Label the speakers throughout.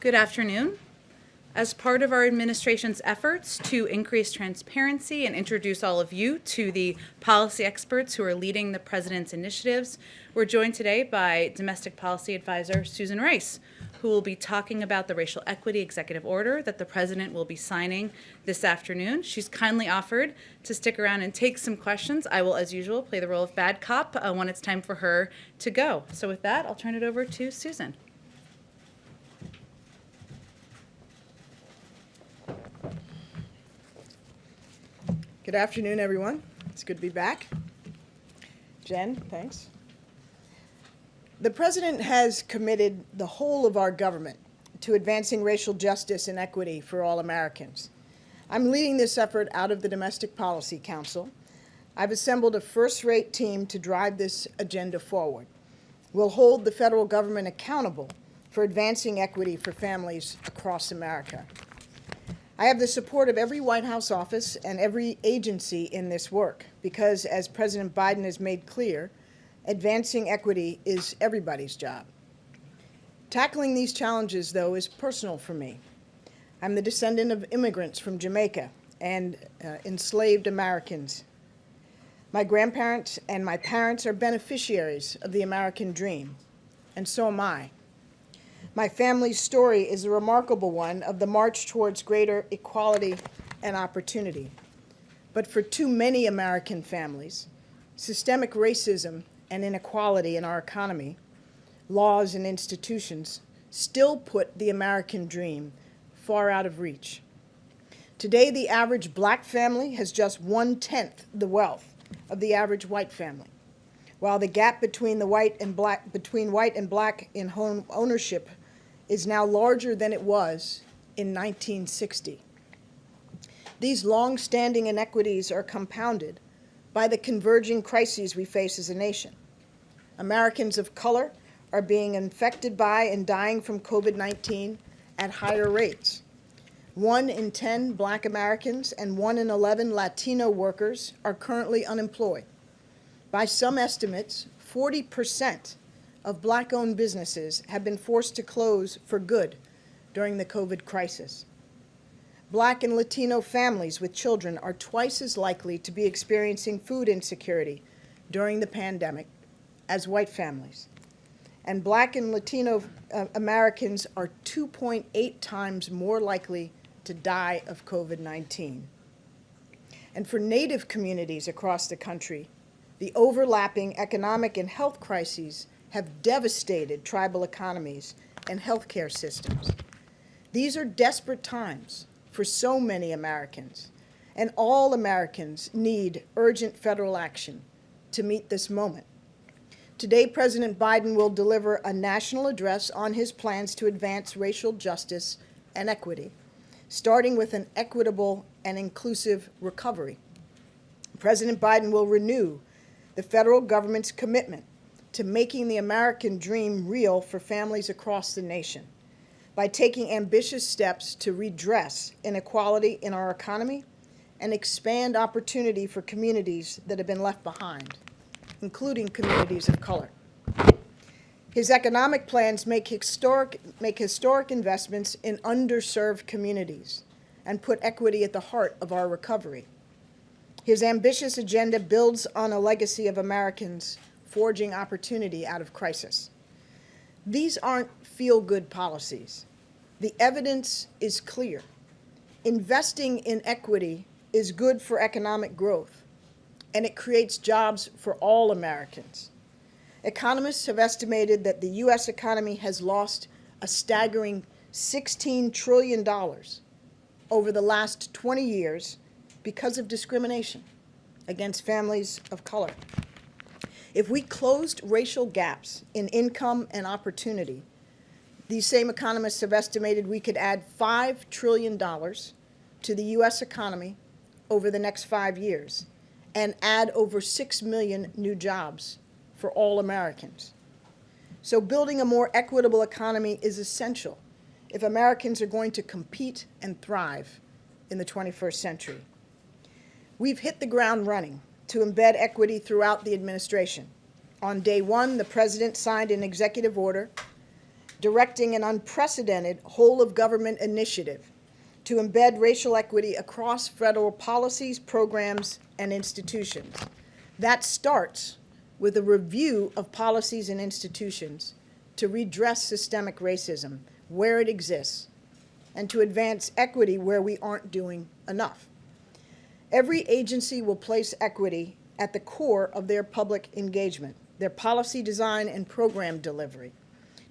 Speaker 1: Good afternoon. As part of our administration's efforts to increase transparency and introduce all of you to the policy experts who are leading the President's initiatives, we're joined today by Domestic Policy Advisor Susan Rice, who will be talking about the racial equity executive order that the President will be signing this afternoon. She's kindly offered to stick around and take some questions. I will, as usual, play the role of bad cop when it's time for her to go. So with that, I'll turn it over to Susan.
Speaker 2: Good afternoon, everyone. It's good to be back. Jen, thanks. The President has committed the whole of our government to advancing racial justice and equity for all Americans. I'm leading this effort out of the Domestic Policy Council. I've assembled a first-rate team to drive this agenda forward. We'll hold the federal government accountable for advancing equity for families across America. I have the support of every White House office and every agency in this work because, as President Biden has made clear, advancing equity is everybody's job. Tackling these challenges, though, is personal for me. I'm the descendant of immigrants from Jamaica and enslaved Americans. My grandparents and my parents are beneficiaries of the American dream, and so am I. My family's story is a remarkable one of the march towards greater equality and opportunity. But for too many American families, systemic racism and inequality in our economy, laws and institutions still put the American dream far out of reach. Today, the average black family has just 1/10 the wealth of the average white family, while the gap between white and black in home ownership is now larger than it was in 1960. These long-standing inequities are compounded by the converging crises we face as a nation. Americans of color are being infected by and dying from COVID-19 at higher rates. 1 in 10 black Americans and 1 in 11 Latino workers are currently unemployed. By some estimates, 40% of black-owned businesses have been forced to close for good during the COVID crisis. Black and Latino families with children are twice as likely to be experiencing food insecurity during the pandemic as white families. And Black and Latino Americans are 2.8 times more likely to die of COVID-19. And for Native communities across the country, the overlapping economic and health crises have devastated tribal economies and healthcare systems. These are desperate times for so many Americans, and all Americans need urgent federal action to meet this moment. Today, President Biden will deliver a national address on his plans to advance racial justice and equity, starting with an equitable and inclusive recovery. President Biden will renew the federal government's commitment to making the American dream real for families across the nation by taking ambitious steps to redress inequality in our economy and expand opportunity for communities that have been left behind, including communities of color. His economic plans make historic investments in underserved communities and put equity at the heart of our recovery. His ambitious agenda builds on a legacy of Americans forging opportunity out of crisis. These aren't feel-good policies. The evidence is clear. Investing in equity is good for economic growth, and it creates jobs for all Americans. Economists have estimated that the U.S. economy has lost a staggering $16 trillion over the last 20 years because of discrimination against families of color. If we closed racial gaps in income and opportunity, these same economists have estimated we could add $5 trillion to the U.S. economy over the next 5 years and add over 6 million new jobs for all Americans. So building a more equitable economy is essential if Americans are going to compete and thrive in the 21st century. We've hit the ground running to embed equity throughout the administration. On day one, the President signed an executive order directing an unprecedented whole-of-government initiative to embed racial equity across federal policies, programs, and institutions. That starts with a review of policies and institutions to redress systemic racism where it exists and to advance equity where we aren't doing enough. Every agency will place equity at the core of their public engagement, their policy design and program delivery,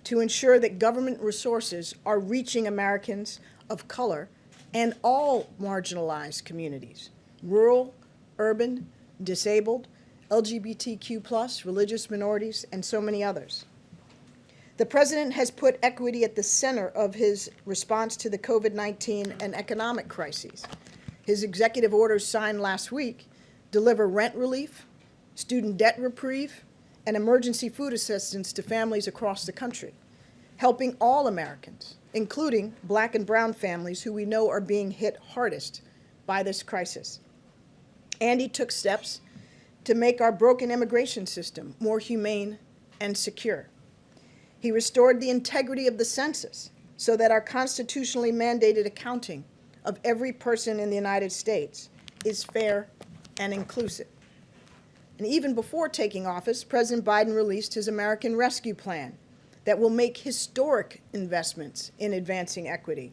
Speaker 2: to ensure that government resources are reaching Americans of color and all marginalized communities, rural, urban, disabled, LGBTQ+, religious minorities, and so many others. The President has put equity at the center of his response to the COVID-19 and economic crises. His executive orders signed last week deliver rent relief, student debt reprieve, and emergency food assistance to families across the country, helping all Americans, including Black and brown families who we know are being hit hardest by this crisis. And he took steps to make our broken immigration system more humane and secure. He restored the integrity of the census so that our constitutionally mandated accounting of every person in the United States is fair and inclusive. And even before taking office, President Biden released his American Rescue Plan that will make historic investments in advancing equity.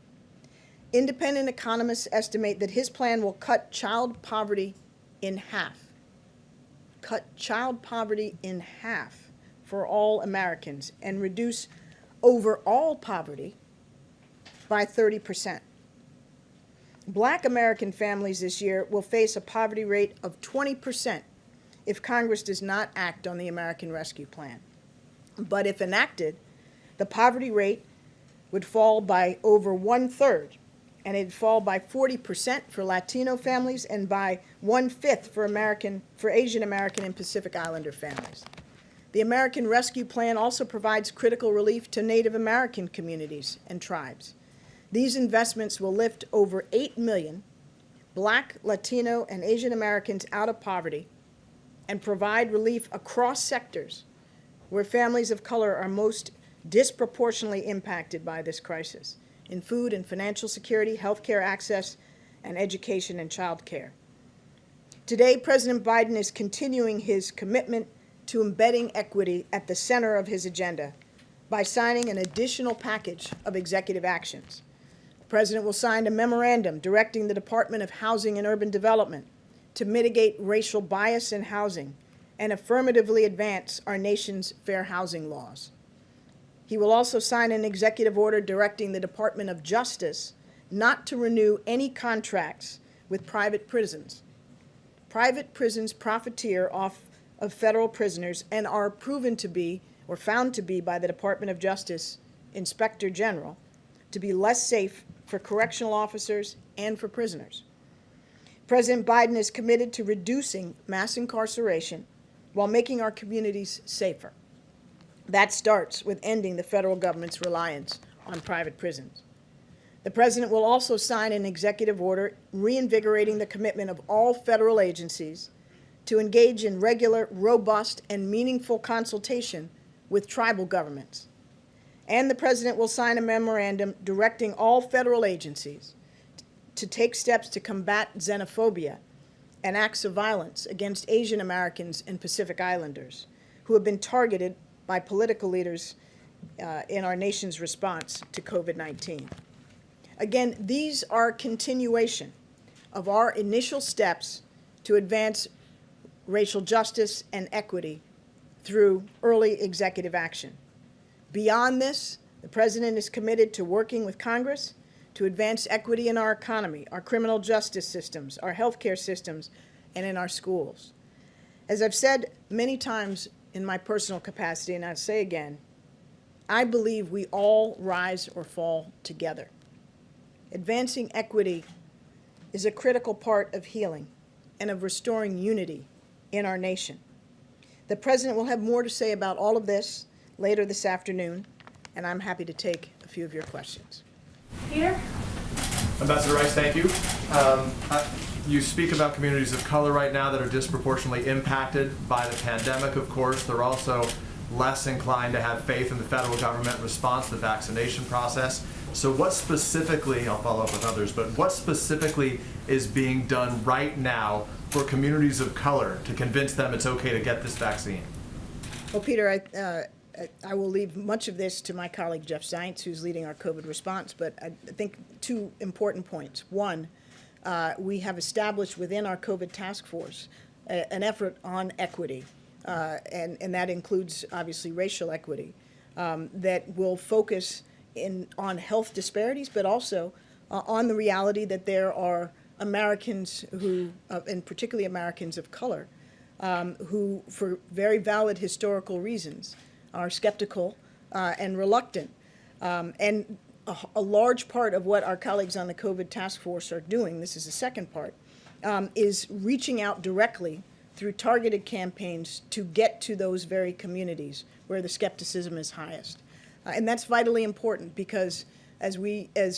Speaker 2: Independent economists estimate that his plan will cut child poverty in half. Cut child poverty in half for all Americans and reduce overall poverty by 30%. Black American families this year will face a poverty rate of 20% if Congress does not act on the American Rescue Plan. But if enacted, the poverty rate would fall by over 1/3, and it'd fall by 40% for Latino families and by 1/5 for Asian American and Pacific Islander families. The American Rescue Plan also provides critical relief to Native American communities and tribes. These investments will lift over 8 million Black, Latino, and Asian Americans out of poverty and provide relief across sectors where families of color are most disproportionately impacted by this crisis, in food and financial security, healthcare access, and education and child care. Today, President Biden is continuing his commitment to embedding equity at the center of his agenda by signing an additional package of executive actions. The President will sign a memorandum directing the Department of Housing and Urban Development to mitigate racial bias in housing and affirmatively advance our nation's fair housing laws. He will also sign an executive order directing the Department of Justice not to renew any contracts with private prisons. Private prisons profiteer off of federal prisoners and are proven to be, or found to be by the Department of Justice Inspector General, to be less safe for correctional officers and for prisoners. President Biden is committed to reducing mass incarceration while making our communities safer. That starts with ending the federal government's reliance on private prisons. The President will also sign an executive order reinvigorating the commitment of all federal agencies to engage in regular, robust, and meaningful consultation with tribal governments. And the President will sign a memorandum directing all federal agencies to take steps to combat xenophobia and acts of violence against Asian Americans and Pacific Islanders who have been targeted by political leaders in our nation's response to COVID-19. Again, these are continuation of our initial steps to advance racial justice and equity through early executive action. Beyond this, the President is committed to working with Congress to advance equity in our economy, our criminal justice systems, our healthcare systems, and in our schools. As I've said many times in my personal capacity, and I'll say again, I believe we all rise or fall together. Advancing equity is a critical part of healing and of restoring unity in our nation. The President will have more to say about all of this later this afternoon, and I'm happy to take a few of your questions.
Speaker 1: Peter?
Speaker 3: Ambassador Rice, thank you. You speak about communities of color right now that are disproportionately impacted by the pandemic, of course. They're also less inclined to have faith in the federal government response to the vaccination process. So what specifically, I'll follow up with others, but what specifically is being done right now for communities of color to convince them it's okay to get this vaccine?
Speaker 2: Well, Peter, I will leave much of this to my colleague Jeff Zients, who's leading our COVID response, but I think two important points. One, we have established within our COVID task force an effort on equity, and that includes obviously racial equity, that will focus on health disparities, but also on the reality that there are Americans who, and particularly Americans of color, who, for very valid historical reasons, are skeptical and reluctant. And a large part of what our colleagues on the COVID task force are doing, this is the second part, is reaching out directly through targeted campaigns to get to those very communities where the skepticism is highest. And that's vitally important because as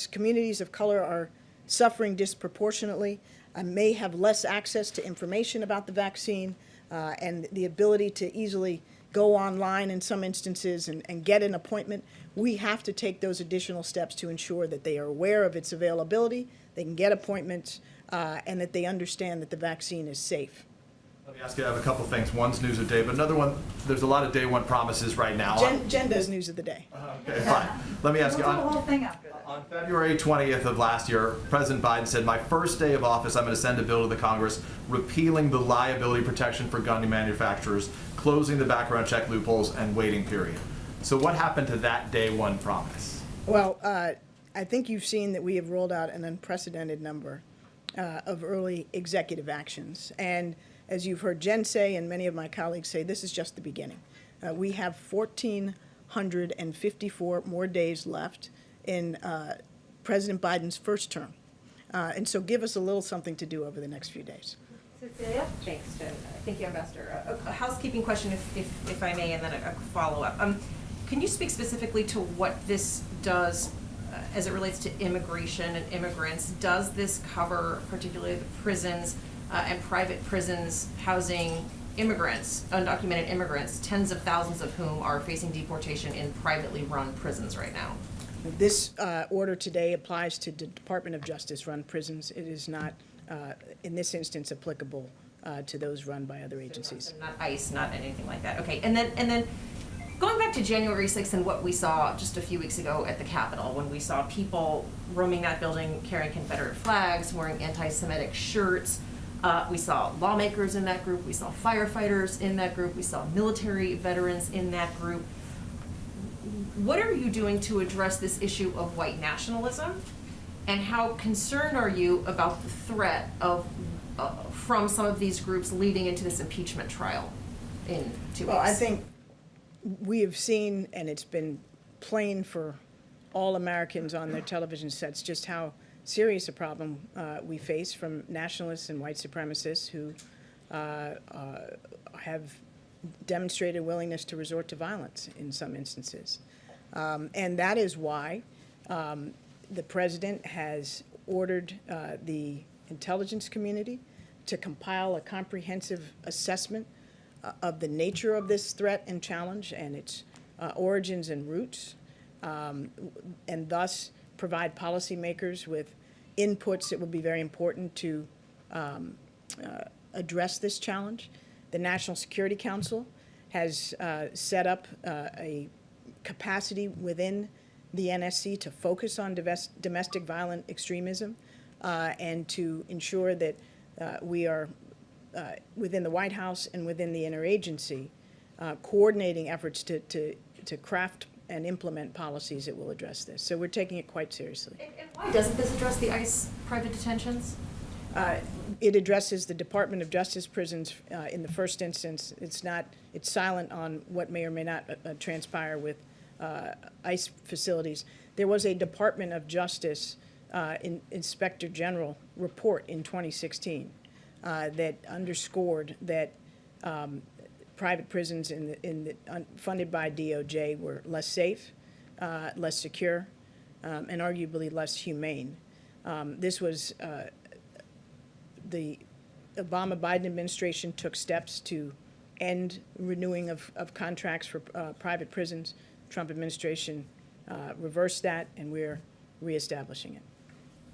Speaker 2: communities of color are suffering disproportionately, may have less access to information about the vaccine, and the ability to easily go online in some instances and get an appointment, we have to take those additional steps to ensure that they are aware of its availability, they can get appointments, and that they understand that the vaccine is safe.
Speaker 3: Let me ask you, I have a couple things. One's news of the day, but another one, there's a lot of day one promises right now.
Speaker 2: Jen does news of the day.
Speaker 3: Okay, fine. Let me ask you,
Speaker 4: We'll do the whole thing after this.
Speaker 3: on February 20th of last year, President Biden said, my first day of office, I'm going to send a bill to the Congress repealing the liability protection for gun manufacturers, closing the background check loopholes, and waiting period. So what happened to that day one promise?
Speaker 2: Well, I think you've seen that we have rolled out an unprecedented number of early executive actions. And as you've heard Jen say and many of my colleagues say, this is just the beginning. We have 1,454 more days left in President Biden's first term. And so give us a little something to do over the next few days.
Speaker 4: Cecilia?
Speaker 5: Thanks, Jen. Thank you, Ambassador. A housekeeping question, if I may, and then a follow-up. Can you speak specifically to what this does as it relates to immigration and immigrants? Does this cover particularly the prisons and private prisons housing immigrants, undocumented immigrants, tens of thousands of whom are facing deportation in privately run prisons right now?
Speaker 2: This order today applies to the Department of Justice-run prisons. It is not, in this instance, applicable to those run by other agencies.
Speaker 5: Not ICE, not anything like that. Okay, and then going back to January 6th and what we saw just a few weeks ago at the Capitol, when we saw people roaming that building carrying Confederate flags, wearing anti-Semitic shirts. We saw lawmakers in that group, we saw firefighters in that group, we saw military veterans in that group. What are you doing to address this issue of white nationalism? And how concerned are you about the threat of from some of these groups leading into this impeachment trial in 2 weeks?
Speaker 2: Well, I think we have seen, and it's been plain for all Americans on their television sets, just how serious a problem we face from nationalists and white supremacists who have demonstrated willingness to resort to violence in some instances. And that is why the president has ordered the intelligence community to compile a comprehensive assessment of the nature of this threat and challenge and its origins and roots, and thus provide policymakers with inputs that will be very important to address this challenge. The National Security Council has set up a capacity within the NSC to focus on domestic violent extremism and to ensure that we are within the White House and within the interagency coordinating efforts to craft and implement policies that will address this. So we're taking it quite seriously.
Speaker 5: And why doesn't this address the ICE private detentions?
Speaker 2: It addresses the Department of Justice prisons in the first instance. It's silent on what may or may not transpire with ICE facilities. There was a Department of Justice Inspector General report in 2016 that underscored that private prisons funded by DOJ were less safe, less secure, and arguably less humane. This was the Obama-Biden administration took steps to end renewing of contracts for private prisons. Trump administration reversed that, and we're reestablishing it.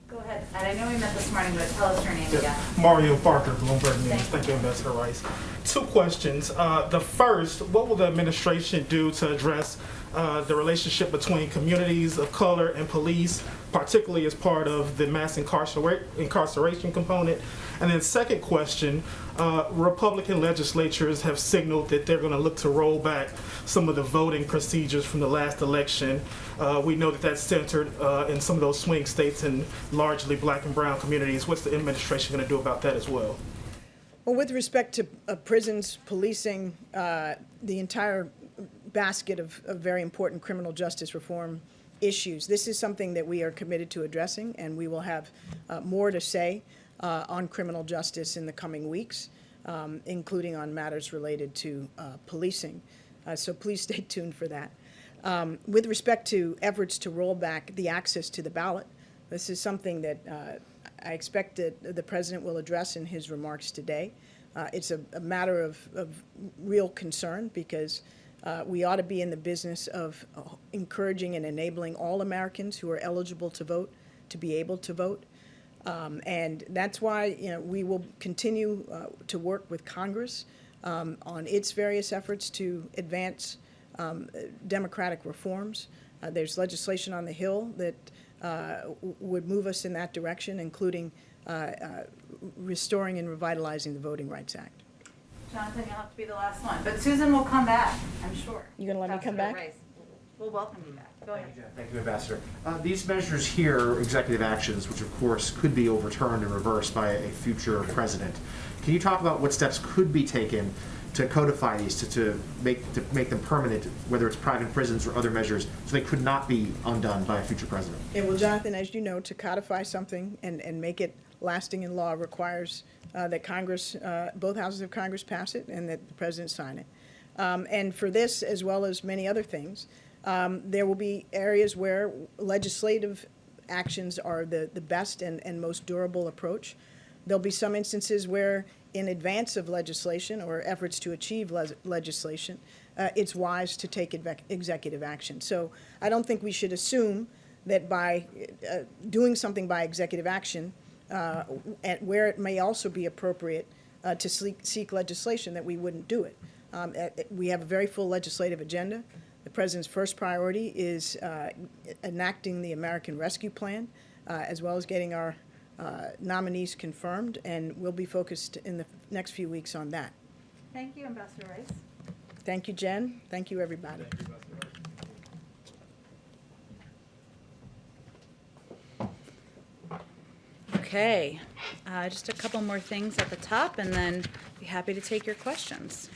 Speaker 1: Go ahead. And I know we met this morning, but tell us your name again.
Speaker 4: Mario Parker, Bloomberg News.
Speaker 1: Thank
Speaker 4: Thank you, Ambassador Rice. Two questions. The first, what will the administration do to address the relationship between communities of color and police, particularly as part of the mass incarceration component? And then second question, Republican legislatures have signaled that they're going to look to roll back some of the voting procedures from the last election. We know that that's centered in some of those swing states and largely black and brown communities. What's the administration going to do about that as well?
Speaker 2: Well, with respect to prisons, policing, the entire basket of very important criminal justice reform issues, this is something that we are committed to addressing, and we will have more to say on criminal justice in the coming weeks, including on matters related to policing. So please stay tuned for that. With respect to efforts to roll back the access to the ballot, this is something that I expect that the President will address in his remarks today. It's a matter of real concern because we ought to be in the business of encouraging and enabling all Americans who are eligible to vote to be able to vote. And that's why we will continue to work with Congress on its various efforts to advance democratic reforms. There's legislation on the Hill that would move us in that direction, including restoring and revitalizing the Voting Rights Act.
Speaker 1: Jonathan, you'll have to be the last one. But Susan will come back, I'm sure.
Speaker 2: You gonna let me come back?
Speaker 1: Rice. We'll welcome you back. Go ahead.
Speaker 6: Thank you, Ambassador. These measures here are executive actions, which of course could be overturned and reversed by a future president. Can you talk about what steps could be taken to codify these, to make them permanent, whether it's private prisons or other measures, so they could not be undone by a future president?
Speaker 2: Yeah, well, Jonathan, as you know, to codify something and make it lasting in law requires that Congress, both houses of Congress pass it and that the President sign it. And for this, as well as many other things, there will be areas where legislative actions are the best and most durable approach. There'll be some instances where, in advance of legislation or efforts to achieve legislation, it's wise to take executive action. So I don't think we should assume that by doing something by executive action, where it may also be appropriate to seek legislation, that we wouldn't do it. We have a very full legislative agenda. The President's first priority is enacting the American Rescue Plan, as well as getting our nominees confirmed, and we'll be focused in the next few weeks on that.
Speaker 1: Thank you, Ambassador Rice.
Speaker 2: Thank you, Jen. Thank you, everybody.
Speaker 1: Okay, just a couple more things at the top, and then be happy to take your questions.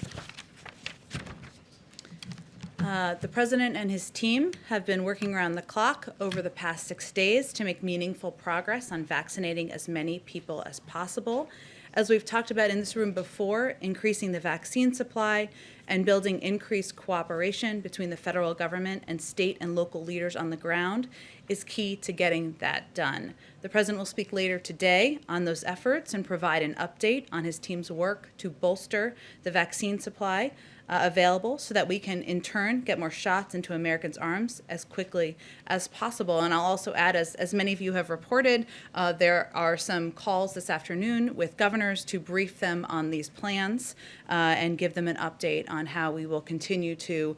Speaker 1: The President and his team have been working around the clock over the past 6 days to make meaningful progress on vaccinating as many people as possible. As we've talked about in this room before, increasing the vaccine supply and building increased cooperation between the federal government and state and local leaders on the ground is key to getting that done. The President will speak later today on those efforts and provide an update on his team's work to bolster the vaccine supply available so that we can, in turn, get more shots into Americans' arms as quickly as possible. And I'll also add, as many of you have reported, there are some calls this afternoon with governors to brief them on these plans and give them an update on how we will continue to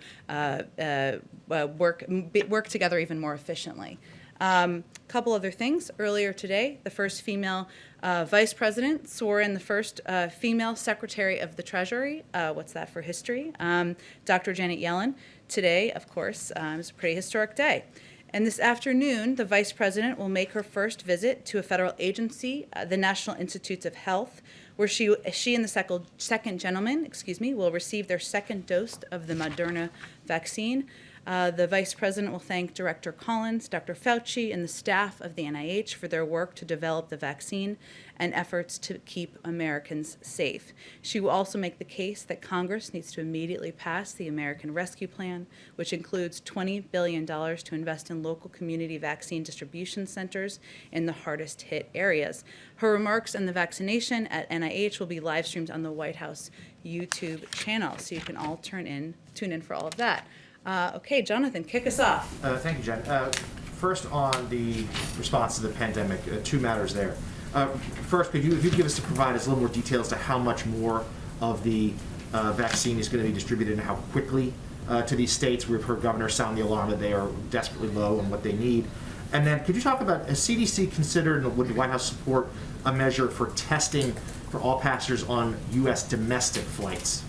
Speaker 1: work together even more efficiently. Couple other things. Earlier today, the first female vice president swore in the first female secretary of the Treasury. What's that for history? Dr. Janet Yellen. Today, of course, is a pretty historic day. And this afternoon, the vice president will make her first visit to a federal agency, the National Institutes of Health, where she and the second gentleman, will receive their second dose of the Moderna vaccine. The Vice President will thank Director Collins, Dr. Fauci, and the staff of the NIH for their work to develop the vaccine and efforts to keep Americans safe. She will also make the case that Congress needs to immediately pass the American Rescue Plan, which includes $20 billion to invest in local community vaccine distribution centers in the hardest hit areas. Her remarks on the vaccination at NIH will be live streamed on the White House YouTube channel, so you can all tune in for all of that. Okay, Jonathan, kick us off.
Speaker 6: Thank you, Jen. First, on the response to the pandemic, two matters there. First, if you give us to provide us a little more details to how much more of the vaccine is going to be distributed and how quickly to these states. We've heard governors sound the alarm that they are desperately low on what they need. And then could you talk about, has CDC considered, and would the White House support a measure for testing for all passengers on U.S. domestic flights?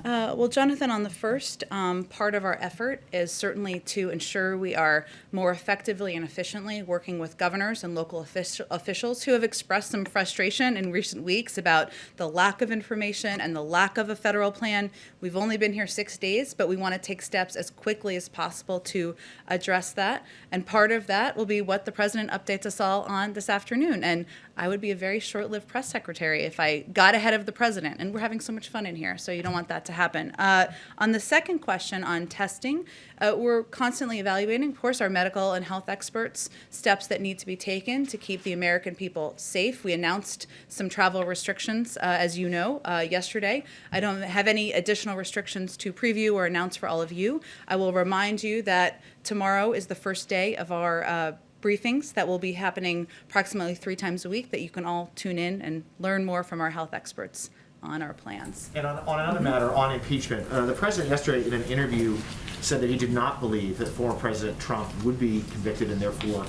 Speaker 1: Well, Jonathan, on the first part of our effort is certainly to ensure we are more effectively and efficiently working with governors and local officials who have expressed some frustration in recent weeks about the lack of information and the lack of a federal plan. We've only been here 6 days, but we want to take steps as quickly as possible to address that. And part of that will be what the president updates us all on this afternoon. And I would be a very short-lived press secretary if I got ahead of the president. And we're having so much fun in here, so you don't want that to happen. On the second question on testing, we're constantly evaluating, of course, our medical and health experts, steps that need to be taken to keep the American people safe. We announced some travel restrictions, as you know, yesterday. I don't have any additional restrictions to preview or announce for all of you. I will remind you that tomorrow is the first day of our briefings that will be happening approximately 3 times a week that you can all tune in and learn more from our health experts on our plans.
Speaker 6: And on another matter, on impeachment, the president yesterday in an interview said that he did not believe that former President Trump would be convicted and therefore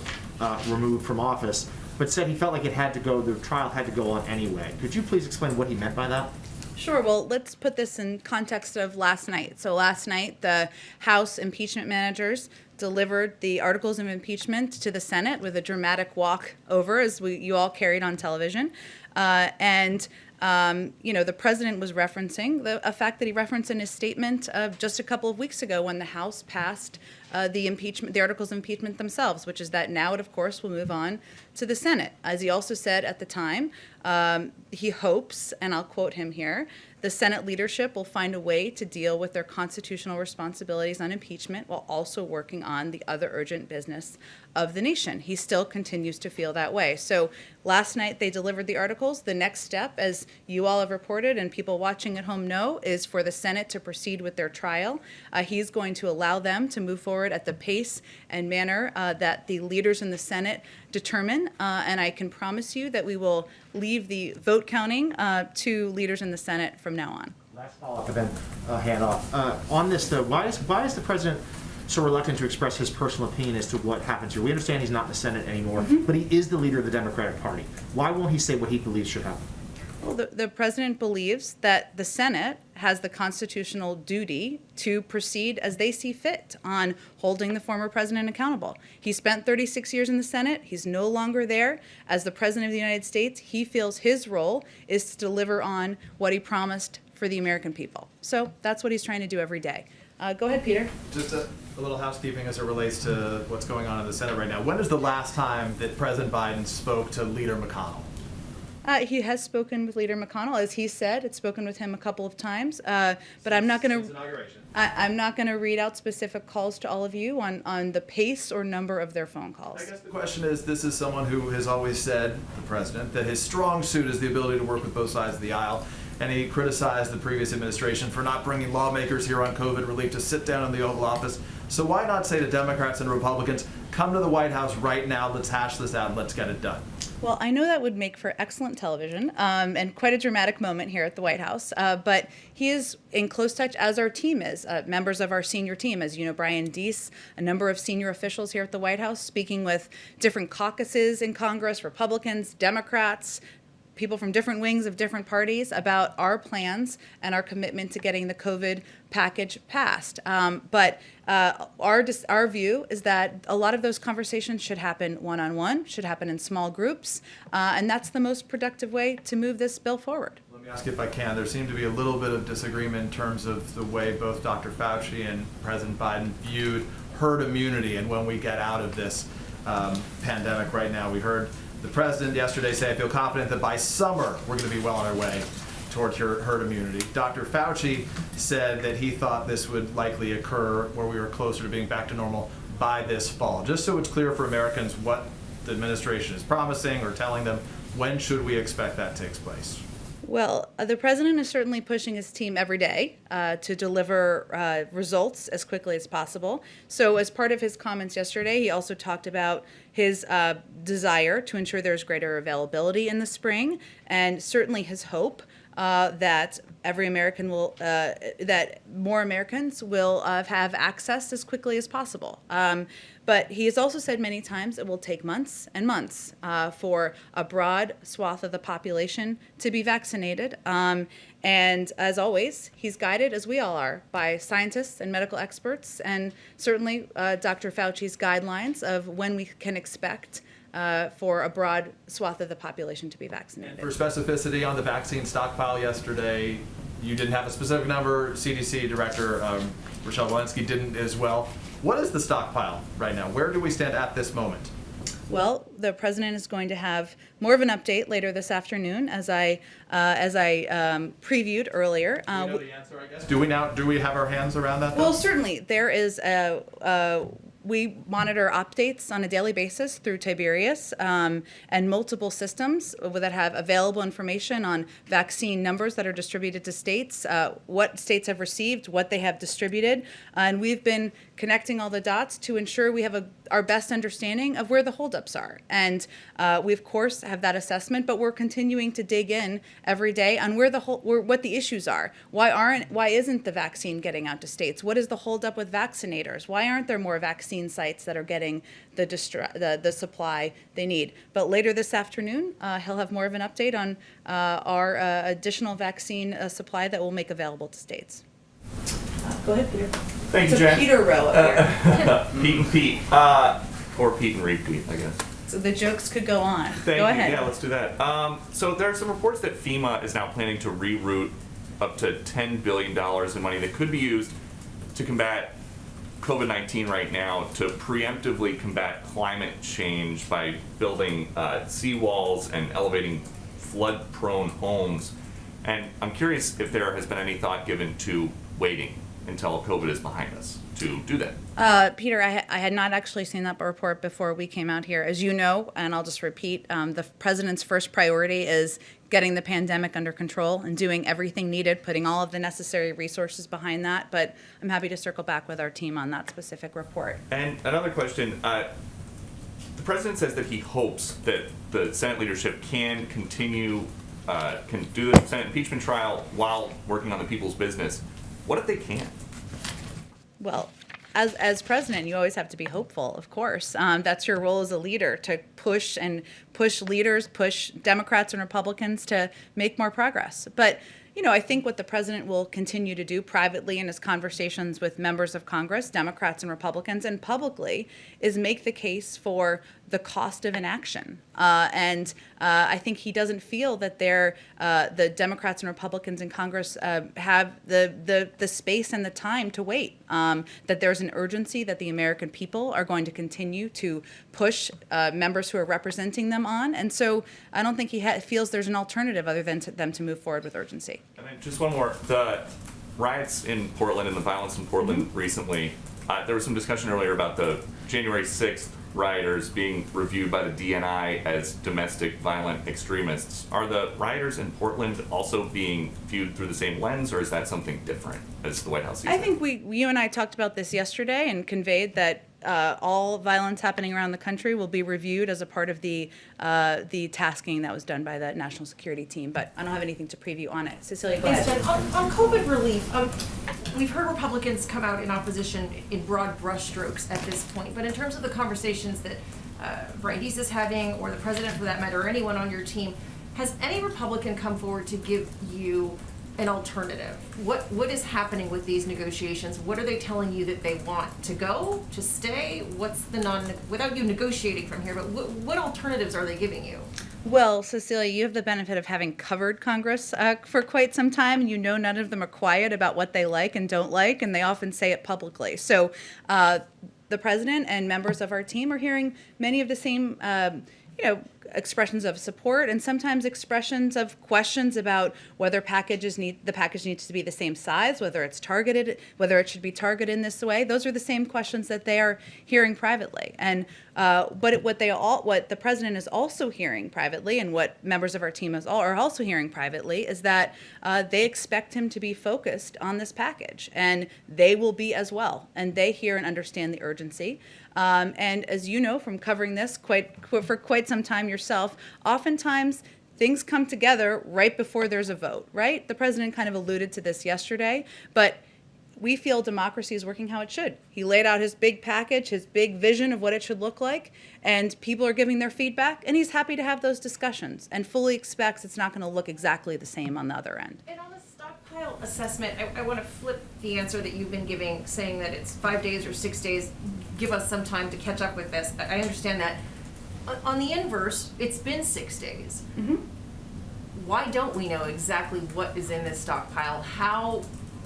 Speaker 6: removed from office, but said he felt like the trial had to go on anyway. Could you please explain what he meant by that?
Speaker 1: Sure. Well, let's put this in context of last night. So last night, the House impeachment managers delivered the articles of impeachment to the Senate with a dramatic walk over, as you all carried on television. The president was referencing a fact that he referenced in his statement just a couple of weeks ago when the House passed the articles of impeachment themselves, which is that now it, of course, will move on to the Senate. As he also said at the time, he hopes, and I'll quote him here, the Senate leadership will find a way to deal with their constitutional responsibilities on impeachment while also working on the other urgent business of the nation. He still continues to feel that way. So last night they delivered the articles. The next step, as you all have reported and people watching at home know, is for the Senate to proceed with their trial. He's going to allow them to move forward at the pace and manner that the leaders in the Senate determine. And I can promise you that we will leave the vote counting to leaders in the Senate from now on.
Speaker 6: Last follow-up and then hand off. On this, though, why is the president so reluctant to express his personal opinion as to what happens here? We understand he's not in the Senate anymore, but he is the leader of the Democratic Party. Why won't he say what he believes should happen?
Speaker 1: Well, the president believes that the Senate has the constitutional duty to proceed as they see fit on holding the former president accountable. He spent 36 years in the Senate. He's no longer there. As the president of the United States, he feels his role is to deliver on what he promised for the American people. So that's what he's trying to do every day. Go ahead, Peter.
Speaker 3: Just a little housekeeping as it relates to what's going on in the Senate right now. When is the last time that President Biden spoke to Leader McConnell?
Speaker 1: He has spoken with Leader McConnell, as he said. It's spoken with him a couple of times, but I'm not going to. I'm not going to read out specific calls to all of you on the pace or number of their phone calls.
Speaker 3: I guess the question is, this is someone who has always said, the president, that his strong suit is the ability to work with both sides of the aisle. And he criticized the previous administration for not bringing lawmakers here on COVID relief to sit down in the Oval Office. So why not say to Democrats and Republicans, come to the White House right now, let's hash this out and let's get it done?
Speaker 1: Well, I know that would make for excellent television and quite a dramatic moment here at the White House. But he is in close touch, as our team is, members of our senior team, as you know, Brian Deese, a number of senior officials here at the White House, speaking with different caucuses in Congress, Republicans, Democrats, people from different wings of different parties about our plans and our commitment to getting the COVID package passed. But our view is that a lot of those conversations should happen one-on-one, should happen in small groups, and that's the most productive way to move this bill forward.
Speaker 3: Let me ask if I can. There seemed to be a little bit of disagreement in terms of the way both Dr. Fauci and President Biden viewed herd immunity and when we get out of this pandemic right now. We heard the president yesterday say, I feel confident that by summer we're going to be well on our way towards herd immunity. Dr. Fauci said that he thought this would likely occur where we were closer to being back to normal by this fall. Just so it's clear for Americans what the administration is promising or telling them, when should we expect that takes place?
Speaker 1: Well, the president is certainly pushing his team every day to deliver results as quickly as possible. So as part of his comments yesterday, he also talked about his desire to ensure there's greater availability in the spring, and certainly his hope that every American will, that more Americans will have access as quickly as possible. But he has also said many times it will take months and months for a broad swath of the population to be vaccinated. And as always, he's guided, as we all are, by scientists and medical experts, and certainly Dr. Fauci's guidelines of when we can expect for a broad swath of the population to be vaccinated.
Speaker 3: For specificity on the vaccine stockpile yesterday, you didn't have a specific number. CDC Director Rochelle Walensky didn't as well. What is the stockpile right now? Where do we stand at this moment?
Speaker 1: Well, the president is going to have more of an update later this afternoon, as I previewed earlier.
Speaker 3: Do we know the answer, I guess? Do we have our hands around that?
Speaker 1: Well, certainly there is we monitor updates on a daily basis through Tiberius and multiple systems that have available information on vaccine numbers that are distributed to states, what states have received, what they have distributed. And we've been connecting all the dots to ensure we have our best understanding of where the holdups are. And we, of course, have that assessment, but we're continuing to dig in every day on what the issues are. Why isn't the vaccine getting out to states? What is the holdup with vaccinators? Why aren't there more vaccine sites that are getting the supply they need? But later this afternoon, he'll have more of an update on our additional vaccine supply that we'll make available to states. Go ahead, Peter.
Speaker 7: Thank you,
Speaker 1: It's a
Speaker 7: Jen.
Speaker 1: Peter row up here.
Speaker 7: Pete and Pete, or Pete and repeat, I guess.
Speaker 1: So the jokes could go on.
Speaker 7: Thank
Speaker 1: Go
Speaker 7: you.
Speaker 1: ahead.
Speaker 7: Yeah, let's do that. So there are some reports that FEMA is now planning to reroute up to $10 billion in money that could be used to combat COVID-19 right now, to preemptively combat climate change by building seawalls and elevating flood-prone homes. And I'm curious if there has been any thought given to waiting until COVID is behind us to do that.
Speaker 1: Peter, I had not actually seen that report before we came out here. As you know, and I'll just repeat, the president's first priority is getting the pandemic under control and doing everything needed, putting all of the necessary resources behind that. But I'm happy to circle back with our team on that specific report.
Speaker 7: And another question, the president says that he hopes that the Senate leadership can continue, can do the Senate impeachment trial while working on the people's business. What if they can't?
Speaker 1: Well, as president, you always have to be hopeful, of course. That's your role as a leader, to push leaders, push Democrats and Republicans to make more progress. But, you know, I think what the president will continue to do privately in his conversations with members of Congress, Democrats and Republicans, and publicly, is make the case for the cost of inaction. And I think he doesn't feel that the Democrats and Republicans in Congress have the space and the time to wait, that there's an urgency that the American people are going to continue to push members who are representing them on. And so I don't think he feels there's an alternative other than them to move forward with urgency.
Speaker 7: And then just one more. The riots in Portland and the violence in Portland recently, there was some discussion earlier about the January 6th rioters being reviewed by the DNI as domestic violent extremists. Are the rioters in Portland also being viewed through the same lens, or is that something different as the White House sees it?
Speaker 1: I think you and I talked about this yesterday and conveyed that all violence happening around the country will be reviewed as a part of the tasking that was done by the national security team. But I don't have anything to preview on it. Cecilia, go
Speaker 5: Thanks,
Speaker 1: ahead.
Speaker 5: Jen. On COVID relief, we've heard Republicans come out in opposition in broad brushstrokes at this point. But in terms of the conversations that Brian Deese is having, or the president for that matter, or anyone on your team, has any Republican come forward to give you an alternative? What is happening with these negotiations? What are they telling you that they want? To go? To stay? What's the without you negotiating from here, but what alternatives are they giving you?
Speaker 1: Well, Cecilia, you have the benefit of having covered Congress for quite some time, and you know none of them are quiet about what they like and don't like, and they often say it publicly. So the president and members of our team are hearing many of the same, expressions of support and sometimes expressions of questions about whether the package needs to be the same size, whether it's targeted, whether it should be targeted in this way. Those are the same questions that they are hearing privately. And what the president is also hearing privately, and what members of our team are also hearing privately, is that they expect him to be focused on this package, and they will be as well. And they hear and understand the urgency. And as you know from covering this for quite some time yourself, oftentimes things come together right before there's a vote, right? The president kind of alluded to this yesterday, but we feel democracy is working how it should. He laid out his big package, his big vision of what it should look like, and people are giving their feedback, and he's happy to have those discussions and fully expects it's not going to look exactly the same on the other end.
Speaker 5: And on the stockpile assessment, I want to flip the answer that you've been giving, saying that it's 5 days or 6 days. Give us some time to catch up with this. I understand that. On the inverse, it's been 6 days.
Speaker 1: Mm-hmm.
Speaker 5: Why don't we know exactly what is in this stockpile?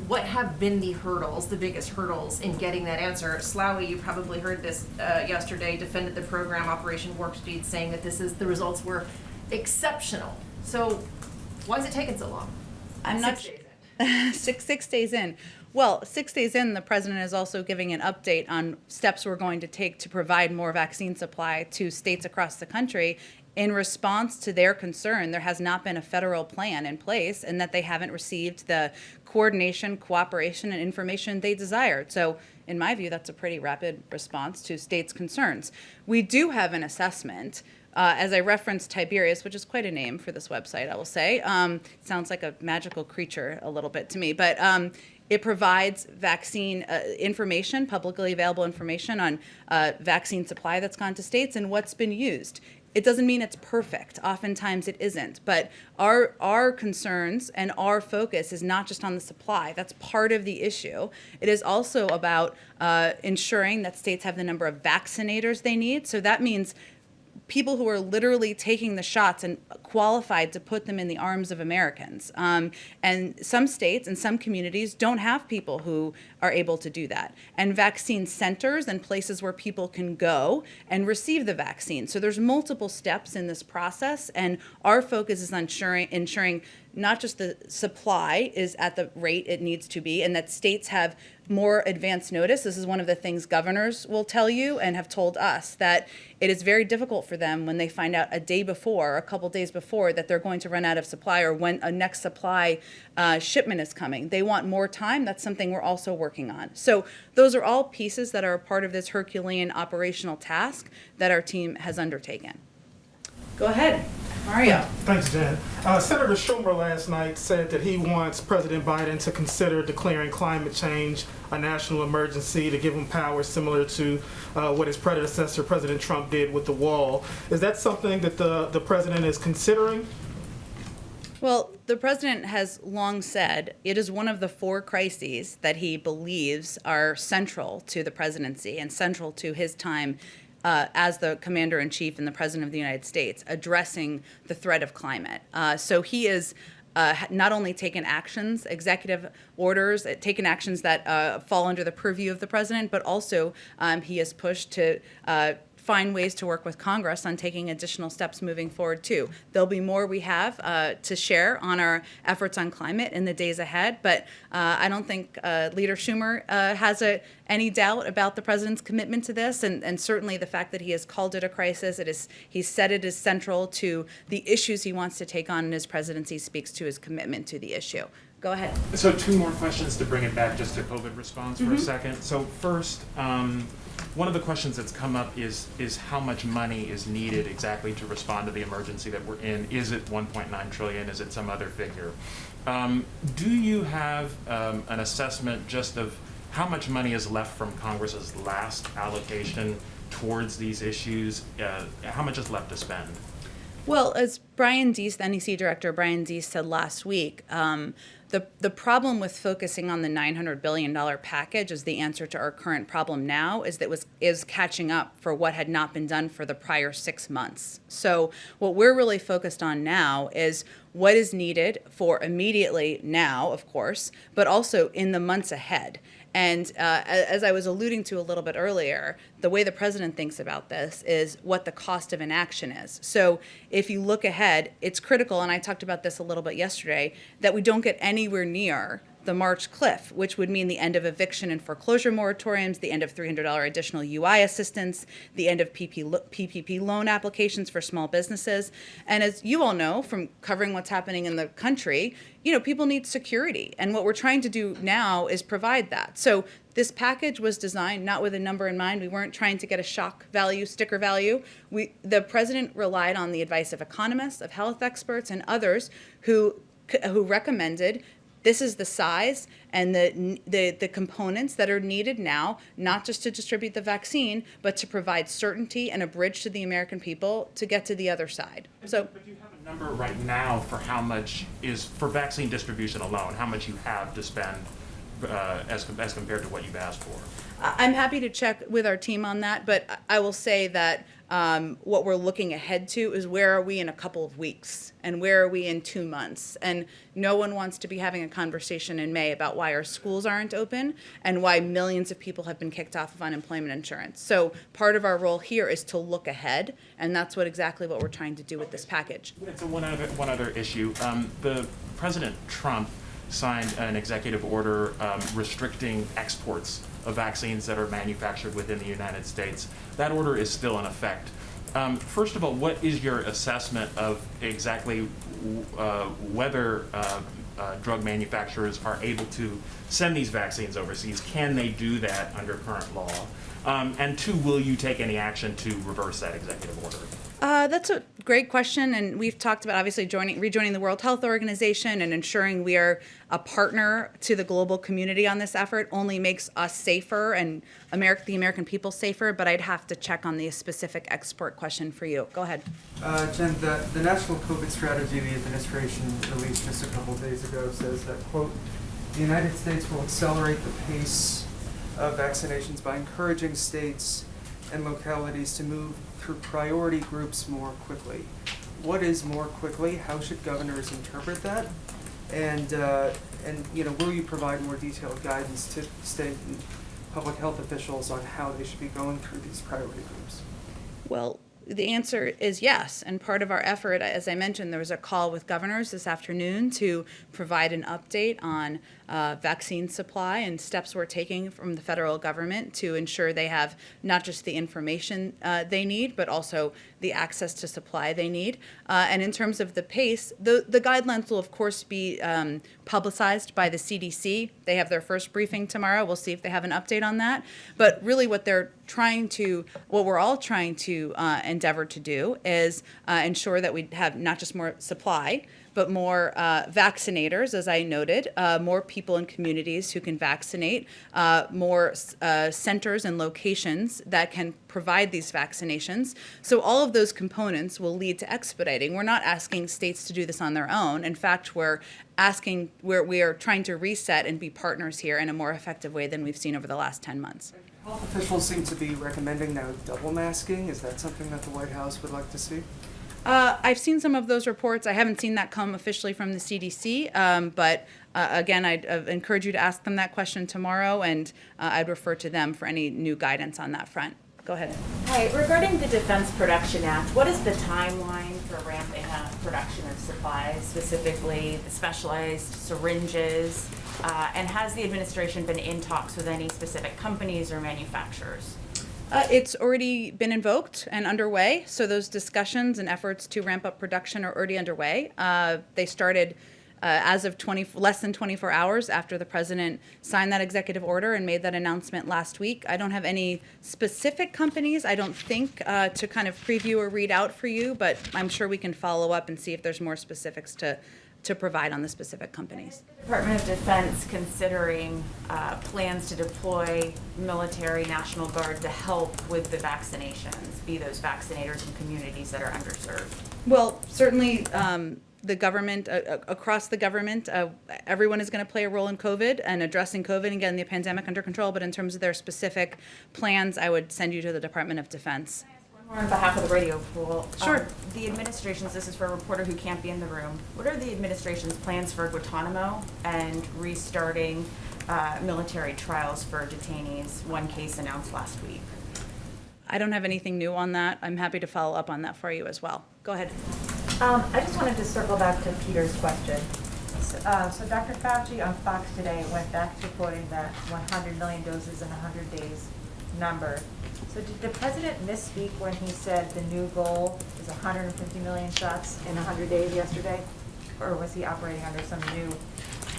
Speaker 5: What have been the hurdles, the biggest hurdles in getting that answer? Slawi, you probably heard this yesterday, defended the program Operation Warp Speed, saying that the results were exceptional. So why is it taking so long?
Speaker 1: I'm not
Speaker 5: 6 days in.
Speaker 1: six days in. Well, 6 days in, the president is also giving an update on steps we're going to take to provide more vaccine supply to states across the country. In response to their concern, there has not been a federal plan in place, and that they haven't received the coordination, cooperation, and information they desired. So, in my view, that's a pretty rapid response to states' concerns. We do have an assessment. As I referenced Tiberius, which is quite a name for this website, I will say. Sounds like a magical creature a little bit to me, but it provides vaccine information, publicly available information on vaccine supply that's gone to states and what's been used. It doesn't mean it's perfect. Oftentimes it isn't. But our concerns and our focus is not just on the supply. That's part of the issue. It is also about ensuring that states have the number of vaccinators they need. So that means people who are literally taking the shots and qualified to put them in the arms of Americans. And some states and some communities don't have people who are able to do that. And vaccine centers and places where people can go and receive the vaccine. So there's multiple steps in this process, and our focus is on ensuring not just the supply is at the rate it needs to be, and that states have more advance notice. This is one of the things governors will tell you and have told us, that it is very difficult for them when they find out a day before, a couple days before, that they're going to run out of supply or when a next supply shipment is coming. They want more time. That's something we're also working on. So those are all pieces that are a part of this Herculean operational task that our team has undertaken. Go ahead, Mario.
Speaker 4: Thanks, Jen. Senator Schumer last night said that he wants President Biden to consider declaring climate change a national emergency to give him power similar to what his predecessor, President Trump, did with the wall. Is that something that the president is considering?
Speaker 1: Well, the president has long said it is one of the 4 crises that he believes are central to the presidency and central to his time as the commander-in-chief and the president of the United States, addressing the threat of climate. So he is not only taken actions, executive orders, taken actions that fall under the purview of the president, but also he has pushed to find ways to work with Congress on taking additional steps moving forward too. There'll be more we have to share on our efforts on climate in the days ahead, but I don't think Leader Schumer has any doubt about the president's commitment to this, and certainly the fact that he has called it a crisis. He's said it is central to the issues he wants to take on in his presidency, speaks to his commitment to the issue. Go ahead.
Speaker 8: So 2 more questions to bring it back just to COVID response for a second. So first, one of the questions that's come up is how much money is needed exactly to respond to the emergency that we're in. Is it 1.9 trillion? Is it some other figure? Do you have an assessment just of how much money is left from Congress's last allocation towards these issues? How much is left to spend?
Speaker 1: Well, as Brian Deese, the NEC director Brian Deese said last week, the problem with focusing on the $900 billion package as the answer to our current problem now is catching up for what had not been done for the prior 6 months. So what we're really focused on now is what is needed for immediately now, of course, but also in the months ahead. And as I was alluding to a little bit earlier, the way the president thinks about this is what the cost of inaction is. So if you look ahead, it's critical, and I talked about this a little bit yesterday, that we don't get anywhere near the March cliff, which would mean the end of eviction and foreclosure moratoriums, the end of $300 additional UI assistance, the end of PPP loan applications for small businesses. And as you all know from covering what's happening in the country, people need security. And what we're trying to do now is provide that. So this package was designed not with a number in mind. We weren't trying to get a shock value, sticker value. The president relied on the advice of economists, of health experts, and others who recommended this is the size and the components that are needed now, not just to distribute the vaccine, but to provide certainty and a bridge to the American people to get to the other side. So,
Speaker 8: but you have a number right now for how much is for vaccine distribution alone, how much you have to spend as compared to what you've asked for.
Speaker 1: I'm happy to check with our team on that, but I will say that what we're looking ahead to is where are we in a couple of weeks and where are we in 2 months? And no one wants to be having a conversation in May about why our schools aren't open and why millions of people have been kicked off of unemployment insurance. So part of our role here is to look ahead, and that's exactly what we're trying to do with this package.
Speaker 8: So one other issue. The President Trump signed an executive order restricting exports of vaccines that are manufactured within the United States. That order is still in effect. First of all, what is your assessment of exactly whether drug manufacturers are able to send these vaccines overseas? Can they do that under current law? And two, will you take any action to reverse that executive order?
Speaker 1: That's a great question, and we've talked about obviously rejoining the World Health Organization and ensuring we are a partner to the global community on this effort only makes us safer and the American people safer, but I'd have to check on the specific export question for you. Go ahead.
Speaker 9: Jen, the national COVID strategy the administration released just a couple of days ago says that, quote, the United States will accelerate the pace of vaccinations by encouraging states and localities to move through priority groups more quickly. What is more quickly? How should governors interpret that? And will you provide more detailed guidance to state and public health officials on how they should be going through these priority groups?
Speaker 1: Well, the answer is yes. And part of our effort, as I mentioned, there was a call with governors this afternoon to provide an update on vaccine supply and steps we're taking from the federal government to ensure they have not just the information they need, but also the access to supply they need. And in terms of the pace, the guidelines will, of course, be publicized by the CDC. They have their first briefing tomorrow. We'll see if they have an update on that. But really what we're all trying to endeavor to do is ensure that we have not just more supply, but more vaccinators, as I noted, more people in communities who can vaccinate, more centers and locations that can provide these vaccinations. So all of those components will lead to expediting. We're not asking states to do this on their own. In fact, we are trying to reset and be partners here in a more effective way than we've seen over the last 10 months.
Speaker 9: Health officials seem to be recommending now double masking. Is that something that the White House would like to see?
Speaker 1: I've seen some of those reports. I haven't seen that come officially from the CDC, but again, I'd encourage you to ask them that question tomorrow, and I'd refer to them for any new guidance on that front. Go ahead.
Speaker 10: Hi, regarding the Defense Production Act, what is the timeline for ramping up production of supplies, specifically the specialized syringes, and has the administration been in talks with any specific companies or manufacturers?
Speaker 1: It's already been invoked and underway, so those discussions and efforts to ramp up production are already underway. They started as of less than 24 hours after the president signed that executive order and made that announcement last week. I don't have any specific companies, I don't think, to kind of preview or read out for you, but I'm sure we can follow up and see if there's more specifics to to provide on the specific companies.
Speaker 10: Department of Defense considering plans to deploy military, National Guard to help with the vaccinations, be those vaccinators in communities that are underserved?
Speaker 1: Well, certainly the government, across the government, everyone is going to play a role in COVID and addressing COVID and getting the pandemic under control. But in terms of their specific plans, I would send you to the Department of Defense.
Speaker 10: On behalf of the radio pool.
Speaker 1: Sure.
Speaker 10: The administration's, this is for a reporter who can't be in the room. What are the administration's plans for Guantanamo and restarting military trials for detainees? One case announced last week.
Speaker 1: I don't have anything new on that. I'm happy to follow up on that for you as well. Go ahead.
Speaker 11: I just wanted to circle back to Peter's question. So Dr. Fauci on Fox today went back to quoting that 100 million doses in 100 days number. So did the president misspeak when he said the new goal is 150 million shots in 100 days yesterday? Or was he operating under some new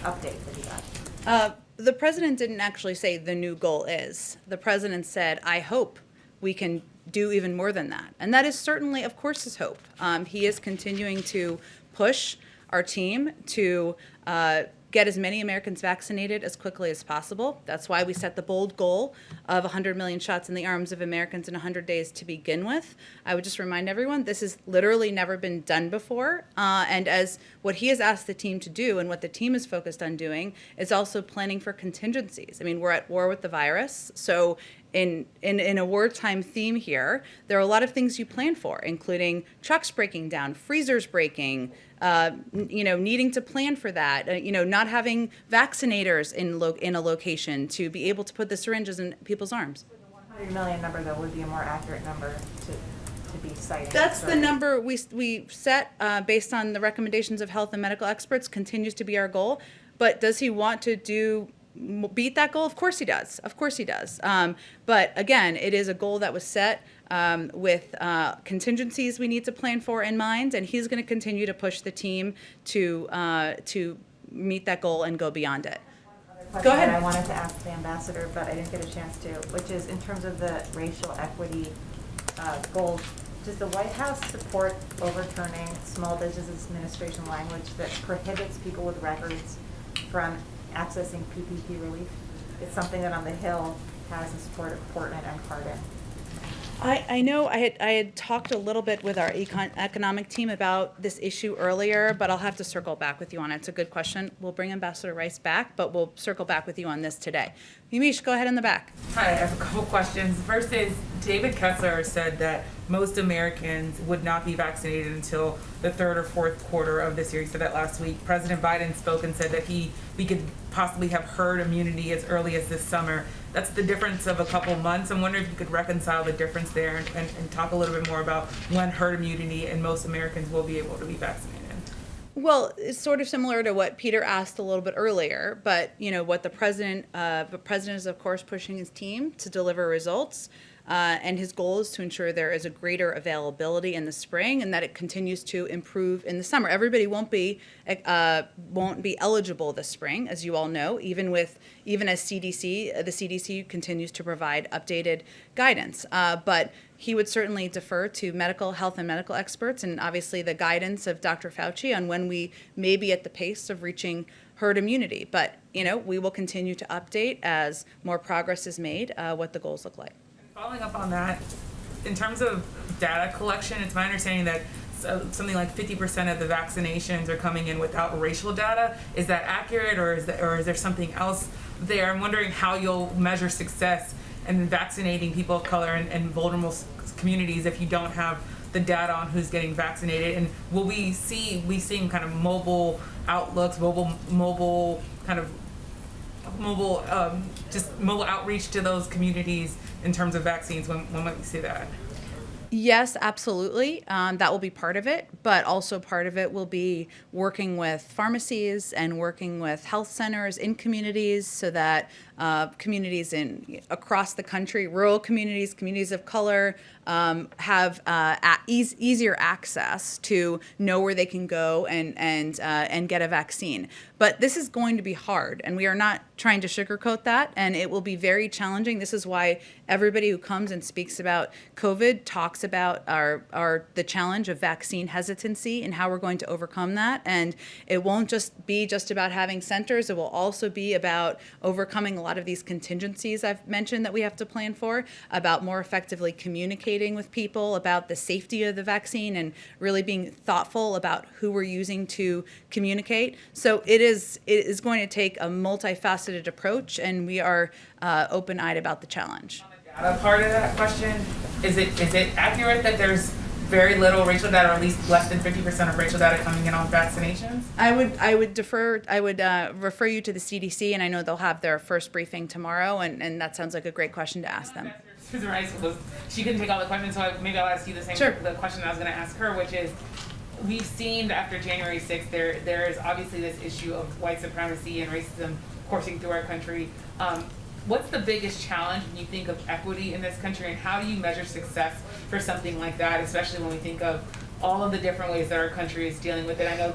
Speaker 11: update that he got?
Speaker 1: The president didn't actually say the new goal is. The president said, I hope we can do even more than that. And that is certainly, of course, his hope. He is continuing to push our team to get as many Americans vaccinated as quickly as possible. That's why we set the bold goal of 100 million shots in the arms of Americans in 100 days to begin with. I would just remind everyone, this has literally never been done before. And as what he has asked the team to do and what the team is focused on doing is also planning for contingencies. I mean, we're at war with the virus. So in a wartime theme here, there are a lot of things you plan for, including trucks breaking down, freezers breaking, needing to plan for that, not having vaccinators in a location to be able to put the syringes in people's arms.
Speaker 11: The 100 million number, though, would be a more accurate number to be citing.
Speaker 1: That's the number we set based on the recommendations of health and medical experts, continues to be our goal. But does he want to beat that goal? Of course he does. Of course he does. But again, it is a goal that was set with contingencies we need to plan for in mind, and he's going to continue to push the team to meet that goal and go beyond it.
Speaker 11: Go ahead. I wanted to ask the ambassador, but I didn't get a chance to, which is in terms of the racial equity goals. Does the White House support overturning Small Business Administration language that prohibits people with records from accessing PPP relief? It's something that on the Hill has the support of Portman and Cardin.
Speaker 1: I know I had talked a little bit with our economic team about this issue earlier, but I'll have to circle back with you on it. It's a good question. We'll bring Ambassador Rice back, but we'll circle back with you on this today. Yumish, go ahead in the back.
Speaker 12: Hi, I have a couple questions. First is, David Kessler said that most Americans would not be vaccinated until the third or fourth quarter of this year. He said that last week. President Biden spoke and said that we could possibly have herd immunity as early as this summer. That's the difference of a couple months. I'm wondering if you could reconcile the difference there and talk a little bit more about when herd immunity and most Americans will be able to be vaccinated.
Speaker 1: Well, it's sort of similar to what Peter asked a little bit earlier, but what the president is of course pushing his team to deliver results. And his goal is to ensure there is a greater availability in the spring and that it continues to improve in the summer. Everybody won't be eligible this spring, as you all know, even as the CDC continues to provide updated guidance. But he would certainly defer to health and medical experts and obviously the guidance of Dr. Fauci on when we may be at the pace of reaching herd immunity. But, we will continue to update as more progress is made, what the goals look like.
Speaker 12: Following up on that, in terms of data collection, it's my understanding that something like 50% of the vaccinations are coming in without racial data. Is that accurate, or is there something else there? I'm wondering how you'll measure success in vaccinating people of color and vulnerable communities if you don't have the data on who's getting vaccinated. And will we seeing kind of mobile outlooks, mobile outreach to those communities in terms of vaccines? When might we see that?
Speaker 1: Yes, absolutely. That will be part of it, but also part of it will be working with pharmacies and working with health centers in communities so that communities across the country, rural communities, communities of color, have easier access to know where they can go and get a vaccine. But this is going to be hard, and we are not trying to sugarcoat that, and it will be very challenging. This is why everybody who comes and speaks about COVID talks about the challenge of vaccine hesitancy and how we're going to overcome that. And it won't just be about having centers. It will also be about overcoming a lot of these contingencies I've mentioned that we have to plan for, about more effectively communicating with people about the safety of the vaccine and really being thoughtful about who we're using to communicate. So it is going to take a multifaceted approach, and we are open-eyed about the challenge.
Speaker 12: Data part of that question, is it accurate that there's very little racial data, or at least less than 50% of racial data coming in on vaccinations?
Speaker 1: I would refer you to the CDC, and I know they'll have their first briefing tomorrow, and that sounds like a great question to ask them.
Speaker 12: Susan Rice she couldn't take all the questions, so maybe I'll ask you the question I was going to ask her, which is, we've seen that after January 6th, there is obviously this issue of white supremacy and racism coursing through our country. What's the biggest challenge when you think of equity in this country, and how do you measure success for something like that, especially when we think of all of the different ways that our country is dealing with it? I know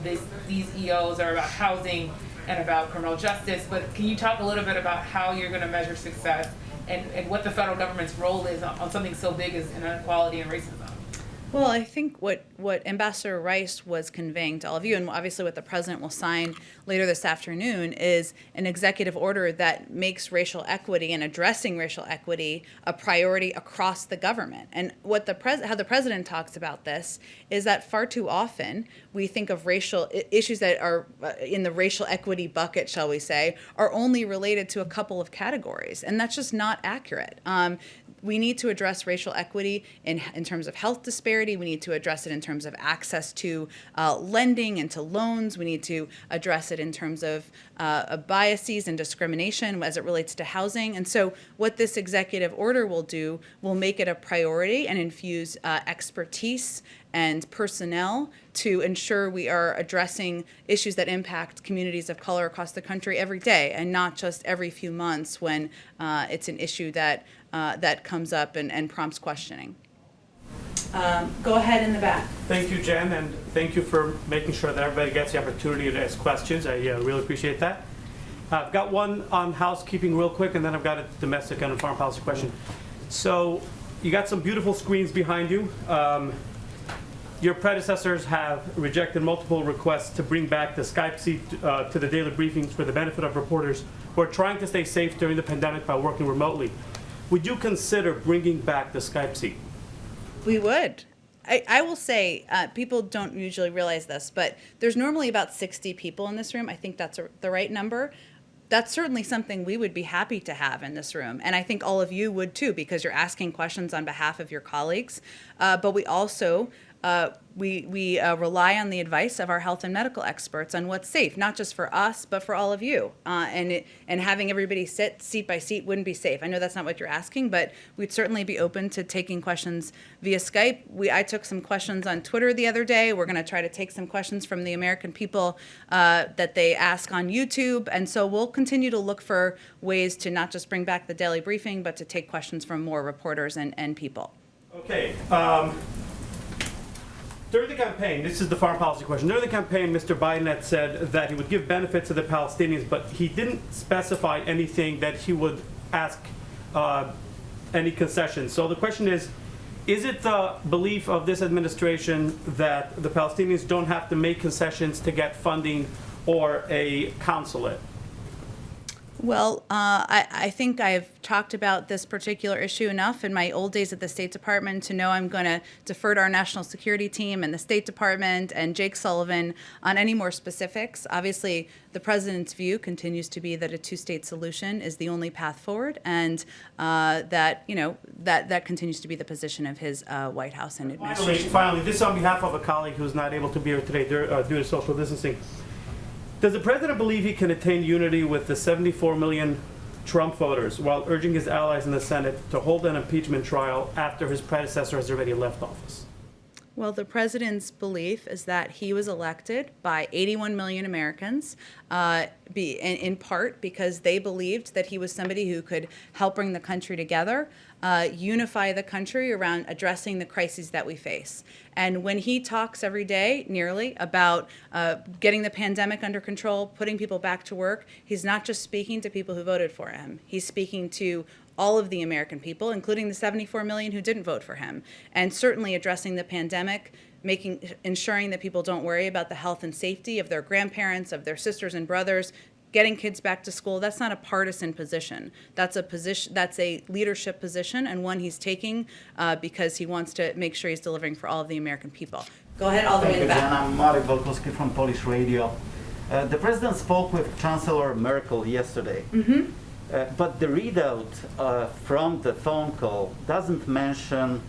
Speaker 12: these EOs are about housing and about criminal justice, but can you talk a little bit about how you're going to measure success and what the federal government's role is on something so big as inequality and racism?
Speaker 1: Well, I think what Ambassador Rice was conveying to all of you, and obviously what the president will sign later this afternoon, is an executive order that makes racial equity and addressing racial equity a priority across the government. And what how the president talks about this is that far too often we think of racial issues that are in the racial equity bucket, shall we say, are only related to a couple of categories, and that's just not accurate. We need to address racial equity in terms of health disparity. We need to address it in terms of access to lending and to loans. We need to address it in terms of biases and discrimination as it relates to housing. And so what this executive order will do will make it a priority and infuse expertise and personnel to ensure we are addressing issues that impact communities of color across the country every day, and not just every few months when it's an issue that comes up and prompts questioning. Go ahead in the back.
Speaker 13: Thank you, Jen, and thank you for making sure that everybody gets the opportunity to ask questions. I really appreciate that. I've got one on housekeeping real quick, and then I've got a domestic and a foreign policy question. So you got some beautiful screens behind you. Your predecessors have rejected multiple requests to bring back the Skype seat to the daily briefings for the benefit of reporters who are trying to stay safe during the pandemic by working remotely. Would you consider bringing back the Skype seat?
Speaker 1: We would. I will say, people don't usually realize this, but there's normally about 60 people in this room. I think that's the right number. That's certainly something we would be happy to have in this room. And I think all of you would too, because you're asking questions on behalf of your colleagues. But we also we rely on the advice of our health and medical experts on what's safe, not just for us, but for all of you. And having everybody sit seat by seat wouldn't be safe. I know that's not what you're asking, but we'd certainly be open to taking questions via Skype. I took some questions on Twitter the other day. We're going to try to take some questions from the American people that they ask on YouTube. And so we'll continue to look for ways to not just bring back the daily briefing, but to take questions from more reporters and people.
Speaker 13: Okay. During the campaign, this is the foreign policy question. During the campaign, Mr. Biden had said that he would give benefits to the Palestinians, but he didn't specify anything that he would ask any concessions. So the question is it the belief of this administration that the Palestinians don't have to make concessions to get funding or a consulate?
Speaker 1: Well, I think I've talked about this particular issue enough in my old days at the State Department to know I'm going to defer to our national security team and the State Department and Jake Sullivan on any more specifics. Obviously, the president's view continues to be that a two-state solution is the only path forward, and that continues to be the position of his White House and administration.
Speaker 13: Finally, this is on behalf of a colleague who's not able to be here today due to social distancing. Does the president believe he can attain unity with the 74 million Trump voters while urging his allies in the Senate to hold an impeachment trial after his predecessor has already left office?
Speaker 1: Well, the president's belief is that he was elected by 81 million Americans, in part because they believed that he was somebody who could help bring the country together, unify the country around addressing the crises that we face. And when he talks every day, nearly, about getting the pandemic under control, putting people back to work, he's not just speaking to people who voted for him. He's speaking to all of the American people, including the 74 million who didn't vote for him, and certainly addressing the pandemic, ensuring that people don't worry about the health and safety of their grandparents, of their sisters and brothers, getting kids back to school. That's not a partisan position. That's a leadership position, and one he's taking because he wants to make sure he's delivering for all of the American people. Go ahead, all the way in the back.
Speaker 14: I'm Marek Volkowski from Polish Radio. The president spoke with Chancellor Merkel yesterday.
Speaker 1: Mm-hmm.
Speaker 14: But the readout from the phone call doesn't mention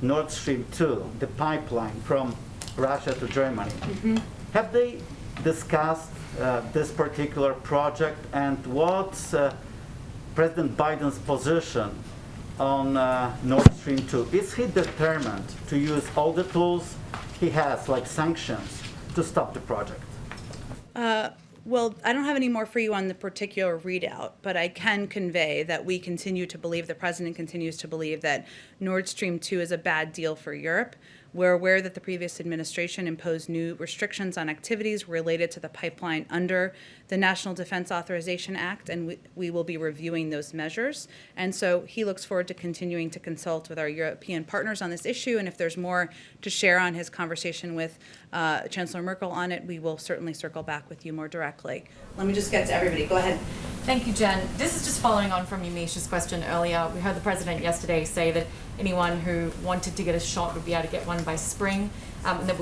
Speaker 14: Nord Stream 2, the pipeline from Russia to Germany.
Speaker 1: Mm-hmm.
Speaker 14: Have they discussed this particular project, and what's President Biden's position on Nord Stream 2? Is he determined to use all the tools he has, like sanctions, to stop the project?
Speaker 1: Well, I don't have any more for you on the particular readout, but I can convey that we continue to believe, the president continues to believe, that Nord Stream 2 is a bad deal for Europe. We're aware that the previous administration imposed new restrictions on activities related to the pipeline under the National Defense Authorization Act, and we will be reviewing those measures. And so he looks forward to continuing to consult with our European partners on this issue, and if there's more to share on his conversation with Chancellor Merkel on it, we will certainly circle back with you more directly. Let me just get to everybody. Go ahead.
Speaker 5: Thank you, Jen. This is just following on from Yamish's question earlier. We heard the president yesterday say that anyone who wanted to get a shot would be able to get one by spring, and that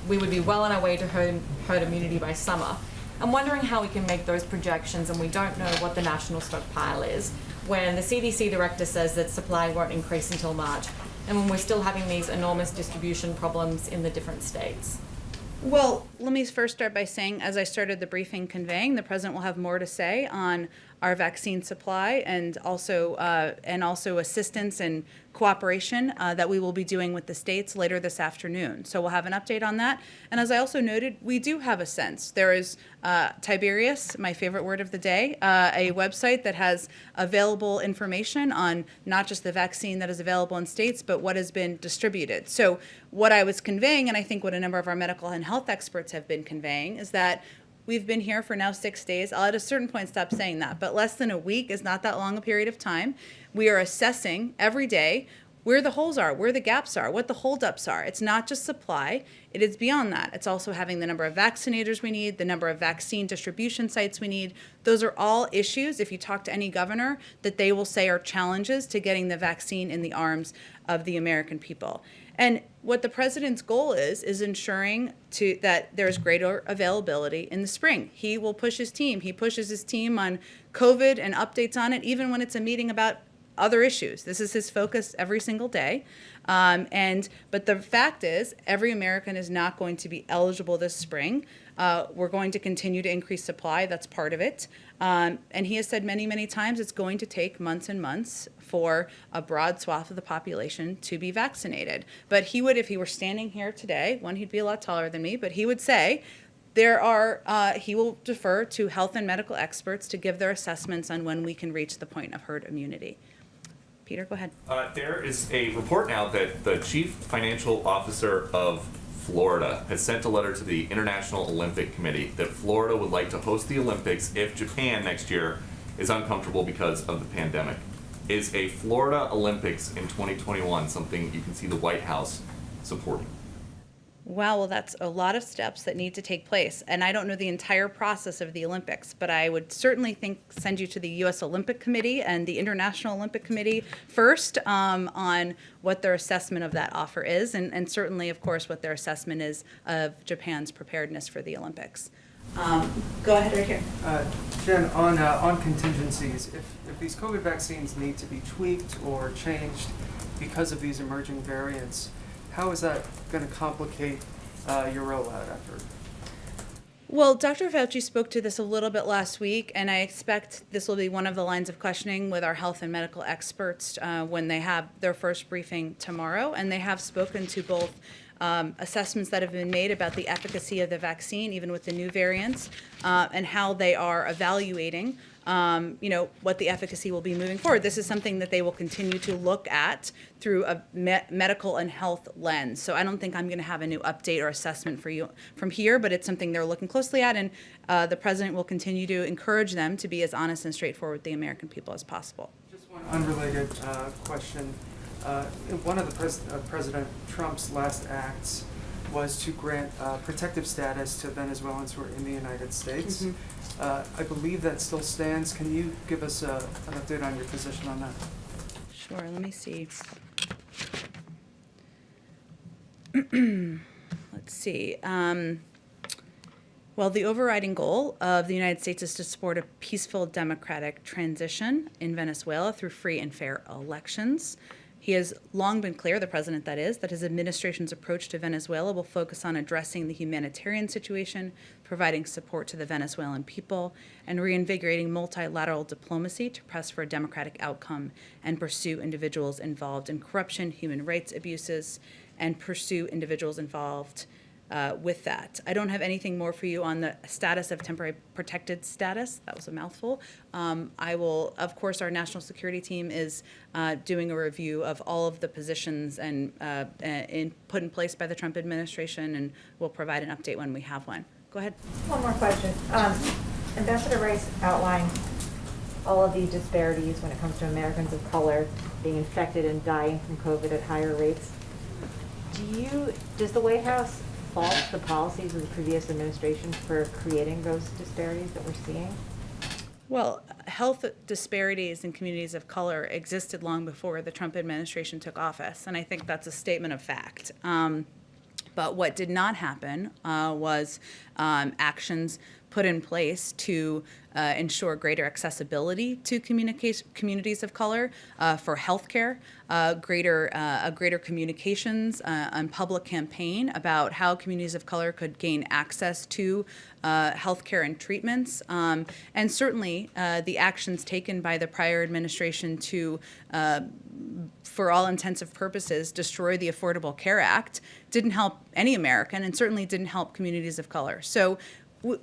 Speaker 5: we would be well on our way to herd immunity by summer. I'm wondering how we can make those projections, and we don't know what the national stockpile is, when the CDC director says that supply won't increase until March, and when we're still having these enormous distribution problems in the different states.
Speaker 1: Well, let me first start by saying, as I started the briefing conveying, the president will have more to say on our vaccine supply and also assistance and cooperation that we will be doing with the states later this afternoon. So we'll have an update on that. And as I also noted, we do have a sense. There is Tiberius, my favorite word of the day, a website that has available information on not just the vaccine that is available in states, but what has been distributed. So what I was conveying, and I think what a number of our medical and health experts have been conveying, is that we've been here for now 6 days. I'll at a certain point stop saying that, but less than a week is not that long a period of time. We are assessing every day where the holes are, where the gaps are, what the holdups are. It's not just supply, it is beyond that. It's also having the number of vaccinators we need, the number of vaccine distribution sites we need. Those are all issues, if you talk to any governor, that they will say are challenges to getting the vaccine in the arms of the American people. And what the president's goal is ensuring that there's greater availability in the spring. He will push his team. He pushes his team on COVID and updates on it, even when it's a meeting about other issues. This is his focus every single day. But the fact is, every American is not going to be eligible this spring. We're going to continue to increase supply. That's part of it. And he has said many, many times it's going to take months and months for a broad swath of the population to be vaccinated. But he would, if he were standing here today, one, he'd be a lot taller than me, but he would say he will defer to health and medical experts to give their assessments on when we can reach the point of herd immunity. Peter, go ahead.
Speaker 7: There is a report now that the chief financial officer of Florida has sent a letter to the International Olympic Committee that Florida would like to host the Olympics if Japan next year is uncomfortable because of the pandemic. Is a Florida Olympics in 2021 something you can see the White House supporting?
Speaker 1: Wow, well, that's a lot of steps that need to take place. And I don't know the entire process of the Olympics, but I would certainly send you to the U.S. Olympic Committee and the International Olympic Committee first on what their assessment of that offer is, and certainly, of course, what their assessment is of Japan's preparedness for the Olympics. Go ahead right here.
Speaker 9: Jen, on contingencies, if these COVID vaccines need to be tweaked or changed because of these emerging variants, how is that going to complicate your rollout effort?
Speaker 1: Well, Dr. Fauci spoke to this a little bit last week, and I expect this will be one of the lines of questioning with our health and medical experts when they have their first briefing tomorrow. And they have spoken to both assessments that have been made about the efficacy of the vaccine, even with the new variants, and how they are evaluating what the efficacy will be moving forward. This is something that they will continue to look at through a medical and health lens. So I don't think I'm going to have a new update or assessment for you from here, but it's something they're looking closely at, and the president will continue to encourage them to be as honest and straightforward with the American people as possible.
Speaker 9: Just one unrelated question. One of the President Trump's last acts was to grant protective status to Venezuelans who are in the United States. I believe that still stands. Can you give us an update on your position on that?
Speaker 1: Sure, let me see. Let's see. Well, the overriding goal of the United States is to support a peaceful democratic transition in Venezuela through free and fair elections. He has long been clear, the president that is, that his administration's approach to Venezuela will focus on addressing the humanitarian situation, providing support to the Venezuelan people, and reinvigorating multilateral diplomacy to press for a democratic outcome and pursue individuals involved in corruption, human rights abuses, and pursue individuals involved with that. I don't have anything more for you on the status of temporary protected status. That was a mouthful. I will, of course, our national security team is doing a review of all of the positions and put in place by the Trump administration, and we'll provide an update when we have one. Go ahead.
Speaker 11: One more question. Ambassador Rice outlined all of the disparities when it comes to Americans of color being infected and dying from COVID at higher rates. Does the White House fault the policies of the previous administration for creating those disparities that we're seeing?
Speaker 1: Well, health disparities in communities of color existed long before the Trump administration took office, and I think that's a statement of fact. But what did not happen was actions put in place to ensure greater accessibility to communities of color for healthcare, greater communications and public campaign about how communities of color could gain access to healthcare and treatments, and certainly the actions taken by the prior administration to for all intensive purposes, destroy the Affordable Care Act didn't help any American and certainly didn't help communities of color. So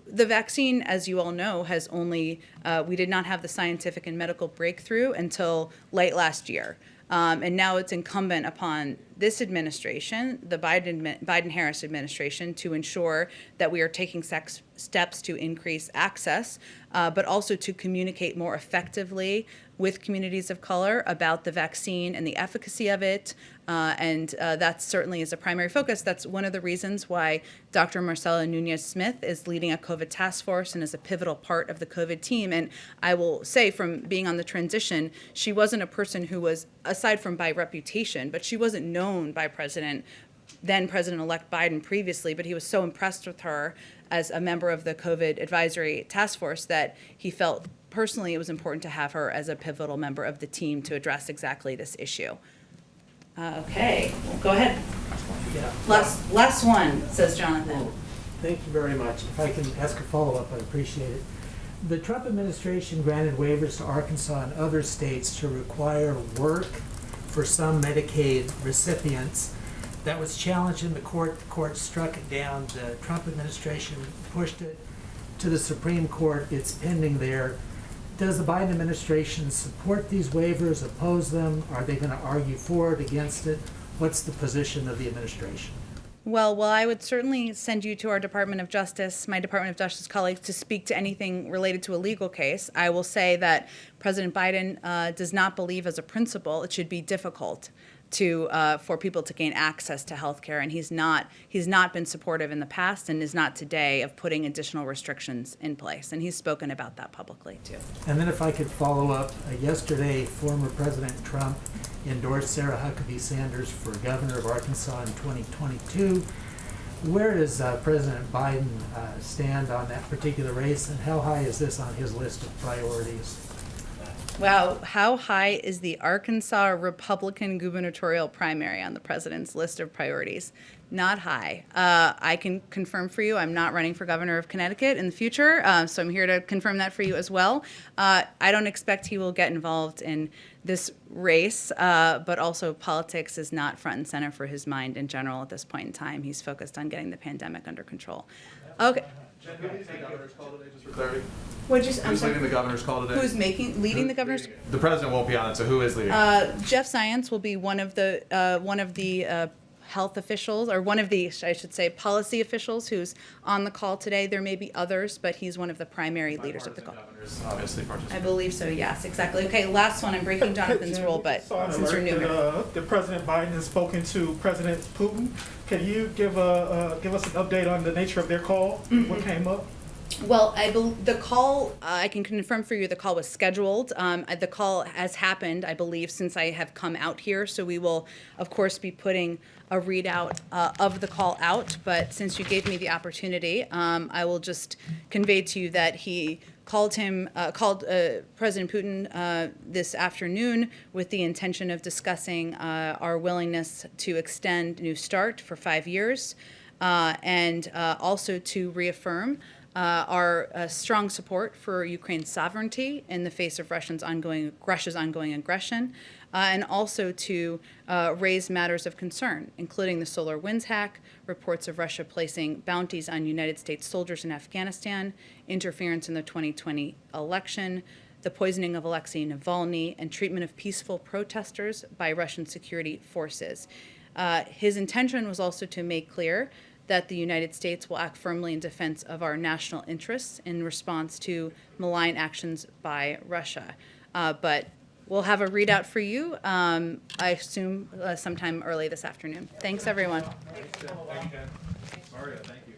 Speaker 1: the vaccine, as you all know, has only, we did not have the scientific and medical breakthrough until late last year. And now it's incumbent upon this administration, the Biden-Harris administration, to ensure that we are taking steps to increase access, but also to communicate more effectively with communities of color about the vaccine and the efficacy of it. And that certainly is a primary focus. That's one of the reasons why Dr. Marcela Nunez-Smith is leading a COVID task force and is a pivotal part of the COVID team. And I will say, from being on the transition, she wasn't a person who was, aside from by reputation, but she wasn't known by then President-elect Biden previously, but he was so impressed with her as a member of the COVID advisory task force that he felt personally it was important to have her as a pivotal member of the team to address exactly this issue. Okay, go ahead.
Speaker 15: Yeah.
Speaker 1: Last one, says Jonathan.
Speaker 15: Thank you very much. If I can ask a follow-up, I'd appreciate it. The Trump administration granted waivers to Arkansas and other states to require work for some Medicaid recipients. That was challenged in the court. The court struck it down. The Trump administration pushed it to the Supreme Court. It's pending there. Does the Biden administration support these waivers, oppose them? Are they going to argue for it, against it? What's the position of the administration?
Speaker 1: Well, I would certainly send you to our Department of Justice, my Department of Justice colleagues, to speak to anything related to a legal case. I will say that President Biden does not believe as a principle it should be difficult for people to gain access to health care, and he's not been supportive in the past and is not today of putting additional restrictions in place, and he's spoken about that publicly too.
Speaker 15: And then if I could follow up, yesterday former President Trump endorsed Sarah Huckabee Sanders for governor of Arkansas in 2022. Where does President Biden stand on that particular race, and how high is this on his list of priorities?
Speaker 1: Wow, how high is the Arkansas Republican gubernatorial primary on the president's list of priorities? Not high. I can confirm for you, I'm not running for governor of Connecticut in the future, so I'm here to confirm that for you as well. I don't expect he will get involved in this race, but also politics is not front and center for his mind in general at this point in time. He's focused on getting the pandemic under control. Okay.
Speaker 3: Jen, who leads the governor's call today, just for clarity?
Speaker 1: What'd you say?
Speaker 3: Who's leading the governor's call today?
Speaker 1: Who's leading the governor's?
Speaker 3: The president won't be on it, so who is leading?
Speaker 1: Jeff Science will be one of the health officials, or one of the, I should say, policy officials who's on the call today. There may be others, but he's one of the primary leaders of the call.
Speaker 3: Governors obviously participate.
Speaker 1: I believe so, yes, exactly. Okay, last one, I'm breaking Jonathan's rule, but
Speaker 4: Saw an
Speaker 1: since you're
Speaker 4: alert
Speaker 1: new.
Speaker 4: that President Biden has spoken to President Putin. Can you give us an update on the nature of their call? What came up?
Speaker 1: Well, the call, I can confirm for you, the call was scheduled. The call has happened, I believe, since I have come out here. So we will, of course, be putting a readout of the call out. But since you gave me the opportunity, I will just convey to you that he called President Putin this afternoon with the intention of discussing our willingness to extend New START for 5 years, and also to reaffirm our strong support for Ukraine's sovereignty in the face of Russia's ongoing aggression, and also to raise matters of concern, including the SolarWinds hack, reports of Russia placing bounties on United States soldiers in Afghanistan, interference in the 2020 election, the poisoning of Alexei Navalny, and treatment of peaceful protesters by Russian security forces. His intention was also to make clear that the United States will act firmly in defense of our national interests in response to malign actions by Russia. But we'll have a readout for you, I assume sometime early this afternoon. Thanks, everyone.
Speaker 3: Thanks, Jen. Thank you, Jen. Mario, thank you.